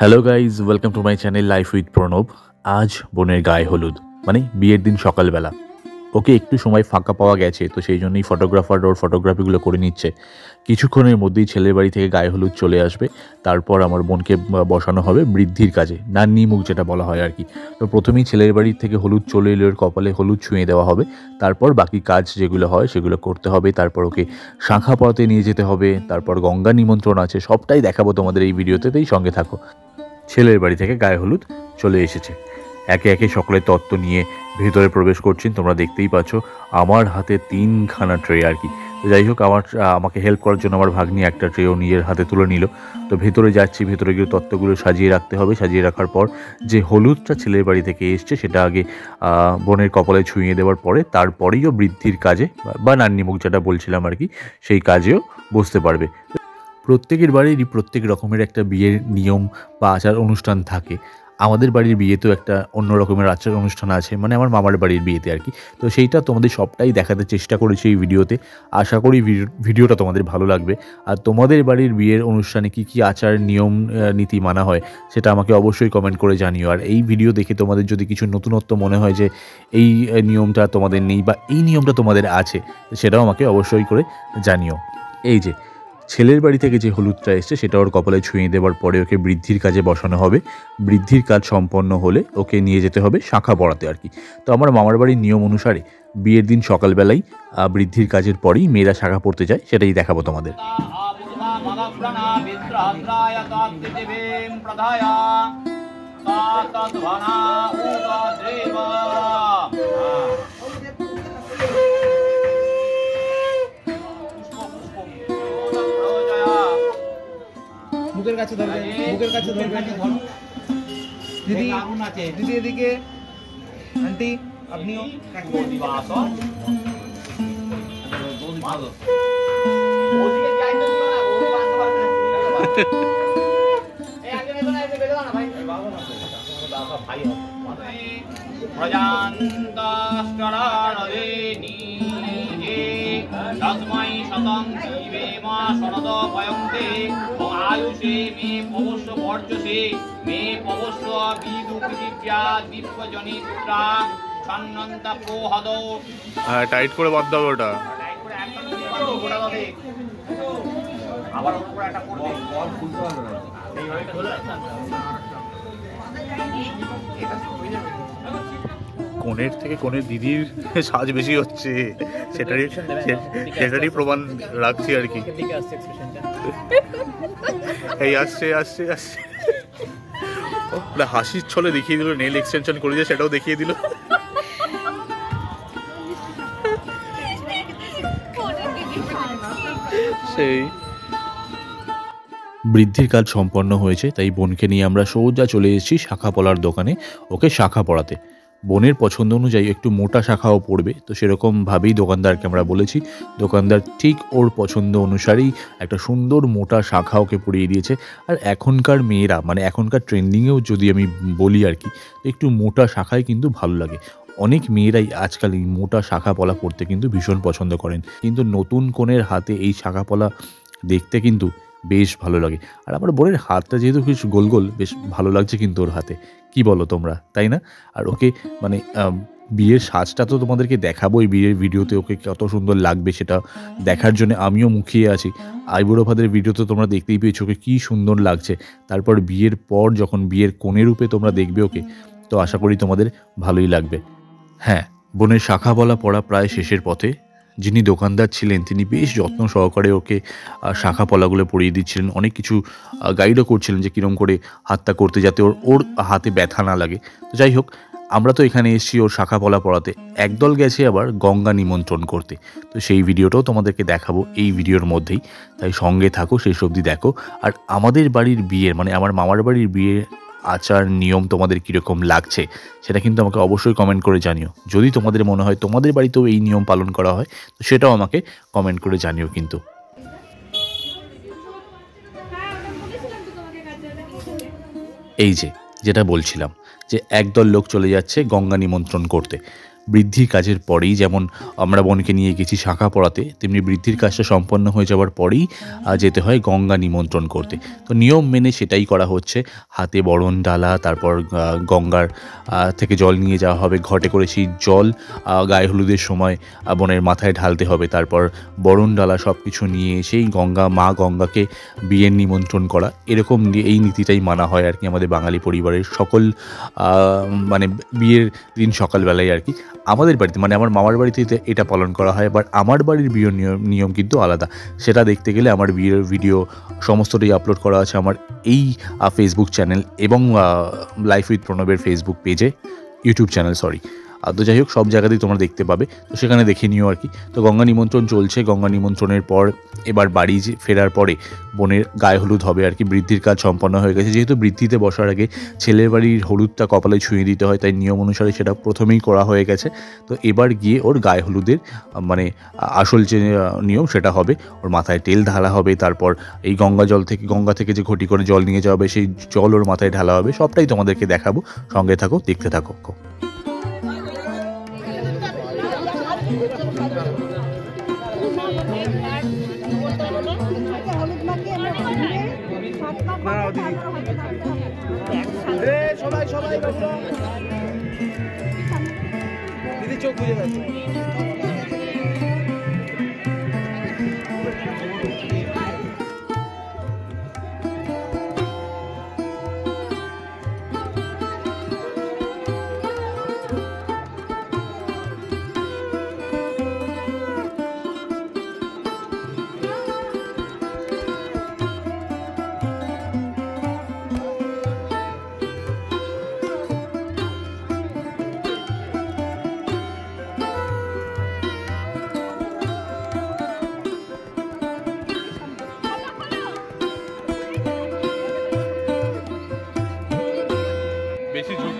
Hello guys, welcome to my channel life with Pranab. আজ বোনের গায়ে হলুদ, মানে বিয়ের দিন সকালবেলা। ওকে একটু সময় ফাঁকা পাওয়া গেছে, তো সেই জন্যই ফটোগ্রাফার ওর ফটোগ্রাফিগুলো করে নিচ্ছে। কিছুক্ষণের মধ্যেই ছেলের বাড়ি থেকে গায়ে হলুদ চলে আসবে। তারপর আমার বোনকে বসানো হবে বৃদ্ধির কাজে, নান্নি মুখ যেটা বলা হয় আর কি। তো প্রথমেই ছেলের বাড়ি থেকে হলুদ চলে এলে ওর কপালে হলুদ ছুঁয়ে দেওয়া হবে। তারপর বাকি কাজ যেগুলো হয় সেগুলো করতে হবে। তারপর ওকে শাঁখা পড়াতে নিয়ে যেতে হবে। তারপর গঙ্গা নিমন্ত্রণ আছে, সবটাই দেখাবো তোমাদের এই ভিডিওতেই, সঙ্গে থাকো। ছেলের বাড়ি থেকে গায়ে হলুদ চলে এসেছে। একে একে সকলের তত্ত্ব নিয়ে ভেতরে প্রবেশ করছেন। তোমরা দেখতেই পাচ্ছ আমার হাতে 3খানা ট্রে আর কি। তো যাই হোক, আমাকে হেল্প করার জন্য আমার ভাগ্নি একটা ট্রেও নিজের হাতে তুলে নিল। তো ভেতরে যাচ্ছি, ভেতরে গিয়ে তত্ত্বগুলো সাজিয়ে রাখতে হবে। সাজিয়ে রাখার পর যে হলুদটা ছেলের বাড়ি থেকে এসছে সেটা আগে বোনের কপালে ছুঁয়ে দেওয়ার পরে তারপরেইও বৃদ্ধির কাজে বা নান্নিমুখ যেটা বলছিলাম আর কি, সেই কাজেও বসতে পারবে। প্রত্যেকের বাড়িরই প্রত্যেক রকমের একটা বিয়ের নিয়ম বা আচার অনুষ্ঠান থাকে। আমাদের বাড়ির বিয়েতেও একটা অন্য রকমের আচার অনুষ্ঠান আছে, মানে আমার মামার বাড়ির বিয়েতে আর কি। তো সেইটা তোমাদের সবটাই দেখাতে চেষ্টা করেছি এই ভিডিওতে। আশা করি ভিডিওটা তোমাদের ভালো লাগবে। আর তোমাদের বাড়ির বিয়ের অনুষ্ঠানে কি কি আচার নিয়ম নীতি মানা হয় সেটা আমাকে অবশ্যই কমেন্ট করে জানিও। আর এই ভিডিও দেখে তোমাদের যদি কিছু নতুনত্ব মনে হয় যে এই নিয়মটা তোমাদের নেই বা এই নিয়মটা তোমাদের আছে, সেটাও আমাকে অবশ্যই করে জানিও। এই যে ছেলের বাড়ি থেকে যে হলুদটা এসছে সেটা ওর কপালে ছুঁয়ে দেওয়ার পরে ওকে বৃদ্ধির কাজে বসানো হবে। বৃদ্ধির কাজ সম্পন্ন হলে ওকে নিয়ে যেতে হবে শাঁখা পড়াতে আর কি। তো আমার মামার বাড়ির নিয়ম অনুসারে বিয়ের দিন সকালবেলাই বৃদ্ধির কাজের পরেই মেয়েরা শাঁখা পড়তে যায়, সেটাই দেখাবো তোমাদের। বুকের কাছে ধরবেন, বুকের কাছে ধরবেন। দিদি দিদি এদিকে, আন্টি আপনিও। তস্मै শতং জীবেম শরদ পয়ন্তে আয়ুষে মে পবস্য বর্জসে মে পবস্য বিদু পৃথিব্যা দীপ্যজনী পুত্রা সন্নন্তা প্রহদ। হ্যাঁ, টাইট করে বাঁধতে হবে ওটা। টাইট করে একদম গোটা দাও। আবার ওর উপরে একটা করবে, বল খুলতে হবে না, এইভাবে ধরে রাখতে হবে। এটা হয়ে যাবে। কোণের থেকে কোণের দিদির সাজ বেশি হচ্ছে, সেটারই প্রমাণ রাখছি আর কি। এই আসছে আসছে আসছে, হাসির ছলে দেখিয়ে দিল নেল এক্সটেনশন করে দিয়ে, সেটাও দেখিয়ে দিল। সেই বৃদ্ধির কাজ সম্পন্ন হয়েছে, তাই বোনকে নিয়ে আমরা সোজা চলে এসেছি শাঁখা পলার দোকানে ওকে শাঁখা পড়াতে। বোনের পছন্দ অনুযায়ী একটু মোটা শাখাও পড়বে, তো সেরকমভাবেই দোকানদারকে আমরা বলেছি। দোকানদার ঠিক ওর পছন্দ অনুসারেই একটা সুন্দর মোটা শাখা ওকে পরিয়ে দিয়েছে। আর এখনকার মেয়েরা, মানে এখনকার ট্রেন্ডিংয়েও যদি আমি বলি আর কি, একটু মোটা শাখাই কিন্তু ভালো লাগে। অনেক মেয়েরাই আজকাল এই মোটা শাখা পলা পরতে কিন্তু ভীষণ পছন্দ করেন, কিন্তু নতুন কনের হাতে এই শাখা পলা দেখতে কিন্তু বেশ ভালো লাগে। আর আমার বোনের হাতটা যেহেতু বেশ গোল গোল, বেশ ভালো লাগছে কিন্তু ওর হাতে। কি বলো তোমরা, তাই না? আর ওকে মানে বিয়ের সাজটা তো তোমাদেরকে দেখাবোই বিয়ের ভিডিওতে, ওকে কত সুন্দর লাগবে সেটা দেখার জন্য আমিও মুখিয়ে আছি। আইবুড়ো ভাদের ভিডিও তো তোমরা দেখতেই পেয়েছো ওকে কী সুন্দর লাগছে। তারপর বিয়ের পর যখন বিয়ের কোণে রূপে তোমরা দেখবে ওকে, তো আশা করি তোমাদের ভালোই লাগবে। হ্যাঁ, বোনের শাখা পলা পড়া প্রায় শেষের পথে। যিনি দোকানদার ছিলেন তিনি বেশ যত্ন সহকারে ওকে শাখা পলাগুলো পরিয়ে দিচ্ছিলেন, অনেক কিছু গাইডও করছিলেন যে কীরকম করে হাতটা করতে, যাতে ওর হাতে ব্যথা না লাগে। তো যাই হোক, আমরা তো এখানে এসেছি ওর শাখা পলা পড়াতে, একদল গেছে আবার গঙ্গা নিমন্ত্রণ করতে। তো সেই ভিডিওটাও তোমাদেরকে দেখাবো এই ভিডিওর মধ্যেই, তাই সঙ্গে থাকো, শেষ অবধি দেখো। আর আমাদের বাড়ির বিয়ের, মানে আমার মামার বাড়ির বিয়ে আচার নিয়ম তোমাদের কীরকম লাগছে সেটা কিন্তু আমাকে অবশ্যই কমেন্ট করে জানিও। যদি তোমাদের মনে হয় তোমাদের বাড়িতেও এই নিয়ম পালন করা হয়, তো সেটাও আমাকে কমেন্ট করে জানিও কিন্তু। এই যে যেটা বলছিলাম, যে একদল লোক চলে যাচ্ছে গঙ্গা নিমন্ত্রণ করতে। বৃদ্ধির কাজের পরেই, যেমন আমরা বোনকে নিয়ে গেছি শাঁখা পড়াতে, তেমনি বৃদ্ধির কাজটা সম্পন্ন হয়ে যাওয়ার পরেই যেতে হয় গঙ্গা নিমন্ত্রণ করতে। তো নিয়ম মেনে সেটাই করা হচ্ছে। হাতে বরণ ডালা, তারপর গঙ্গার থেকে জল নিয়ে যাওয়া হবে ঘটে করে, সেই জল গায়ে হলুদের সময় বোনের মাথায় ঢালতে হবে। তারপর বরণ ডালা সব কিছু নিয়ে সেই মা গঙ্গাকে বিয়ের নিমন্ত্রণ করা, এরকম এই নীতিটাই মানা হয় আর কি আমাদের বাঙালি পরিবারের সকল মানে বিয়ের দিন সকালবেলায় আর কি। আমাদের বাড়িতে মানে আমার মামার বাড়িতে এটা পালন করা হয়, বাট আমার বাড়ির বিয়ের নিয়ম কিন্তু আলাদা। সেটা দেখতে গেলে আমার বিয়ের ভিডিও সমস্তটাই আপলোড করা আছে আমার এই ফেসবুক চ্যানেল এবং লাইফ উইথ প্রণবের ফেসবুক পেজে, ইউটিউব চ্যানেল সরি। তো যাই হোক, সব জায়গাতেই তোমরা দেখতে পাবে, তো সেখানে দেখে নিও আর কি। তো গঙ্গা নিমন্ত্রণ চলছে। গঙ্গা নিমন্ত্রণের পর এবার বাড়ি ফেরার পরে বোনের গায়ে হলুদ হবে আর কি। বৃদ্ধির কাজ সম্পন্ন হয়ে গেছে, যেহেতু বৃদ্ধিতে বসার আগে ছেলের বাড়ির হলুদটা কপালে ছুঁয়ে দিতে হয়, তাই নিয়ম অনুসারে সেটা প্রথমেই করা হয়ে গেছে। তো এবার গিয়ে ওর গায়ে হলুদের মানে আসল যে নিয়ম সেটা হবে। ওর মাথায় তেল ঢালা হবে, তারপর এই গঙ্গা থেকে যে ঘটি করে জল নিয়ে যাওয়া হবে, সেই জল ওর মাথায় ঢালা হবে। সবটাই তোমাদেরকে দেখাবো, সঙ্গে থাকো, দেখতে থাকো। সবাই দিদি চোখ বুঝে গেছে। বেশি ঝুঁক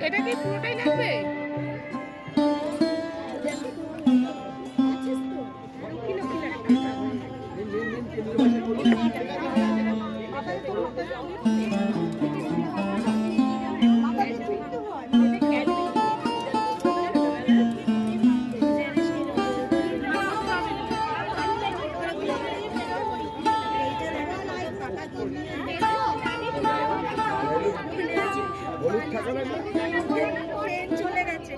এটা কি পুরোটাই লাগবে? চলে গেছে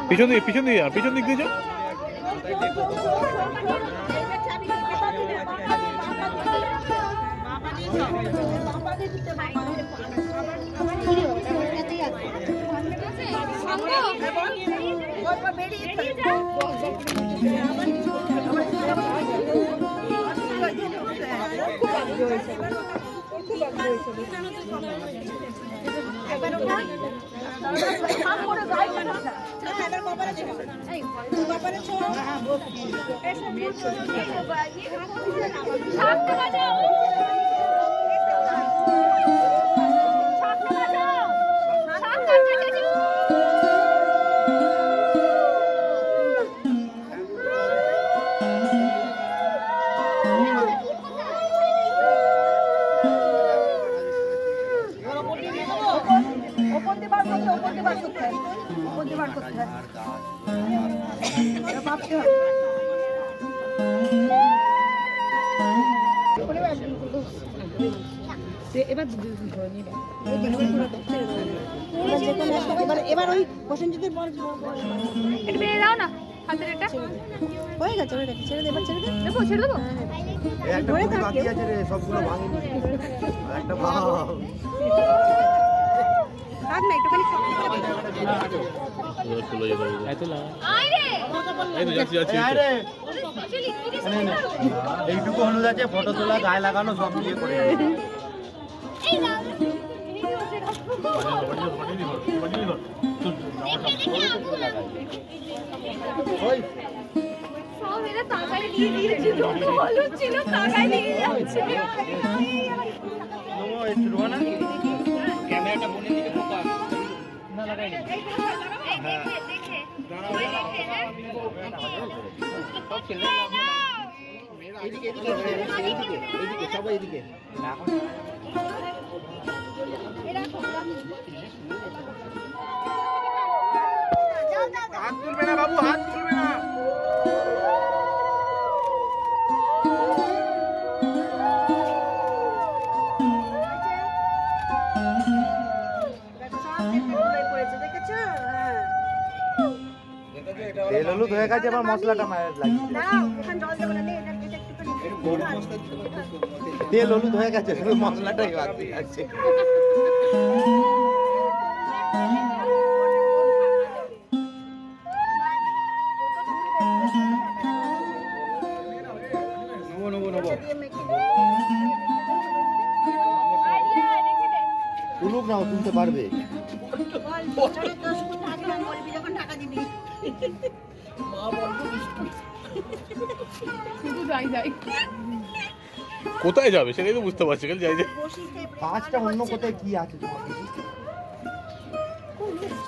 পিছন দিক দিয়ে যাও। এবার ওই প্রসেনজিতের বল এটা বেরিয়ে দাও না, হাতের এটা হয়ে গেছে ছেড়ে দে এবার ছেড়ে দে দেবো ছেড়ে দেবো এই একটা ধরে পুরি থাক বাকি কেউ। আছে রে, সবগুলো ভাঙিনি। আর একটা ভাঙ। থাক না একটুখানি শক্ত করে দে। আয় রে এই তো যাচ্ছি যাচ্ছি এই আয় রে। স্পেশালি এইটুকু হলুদ আছে, ফটো তোলা, গায়ে লাগানো সব দিয়ে করে আছে। এই না ওই সব এরা টাকায় নিয়ে নিয়েছে যত হলুদ ছিল টাকায় নিয়ে যাচ্ছে নমো একটু রোয়া না। ক্যামেরাটা বোনের দিকে ফোকাস এই দেখে দেখে ওই দেখে হ্যাঁ এইদিকে এইদিকে এইদিকে এইদিকে সবাই এইদিকে। হাত তুলবে না বাবু, হাত তুলবে না। সব দেখতে গুলোই পড়েছে দেখেছো হ্যাঁ তেল হলুদ হয়ে গেছে, এবার মশলাটা মায়ের লাগিয়ে দাঁড়াও এখানে জল দেবো না নে এটা একটুখানি তেল হলুদ হয়ে গেছে, শুধু মশলাটাই বাকি আছে। নেবো নেবো নেবো। দিয়ে মেখে তুলুক না, ও তুলতে পারবে। বল বছরে তো শুধু টাকা বলবি যখন টাকা দিবি শুধু যাই যাই কোথায় যাবে সেটাই তো বুঝতে পারছি খালি যাই যাই বসিতে কাজটা অন্য কোথায় কি আছে তোমার কাছে?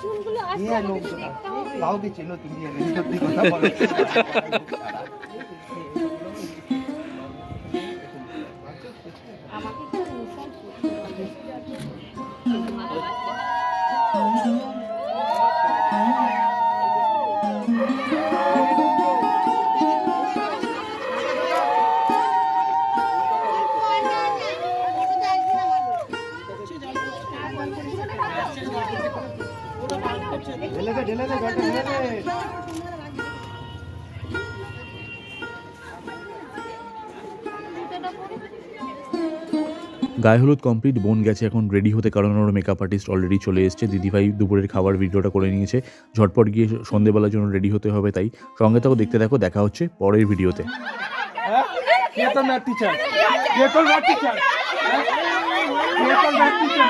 চুলগুলো কে আর লোক কাউকে চেনো তুমি? সত্যি কথা বলো। ঢেলে দে, ঢেলে দে, জলটা ঢেলে দে। গায়ে হলুদ কমপ্লিট, বোন গেছে এখন রেডি হতে, কারণ ওর মেকআপ আর্টিস্ট অলরেডি চলে এসছে। দিদিভাই দুপুরের খাবার ভিডিওটা করে নিয়েছে, ঝটপট গিয়ে সন্ধেবেলার জন্য রেডি হতে হবে, তাই সঙ্গে থাকো, দেখতে দেখো, দেখা হচ্ছে পরের ভিডিওতে। ये तो मैथ टीचर, ये तो मैथ टीचर, ये तो मैथ टीचर।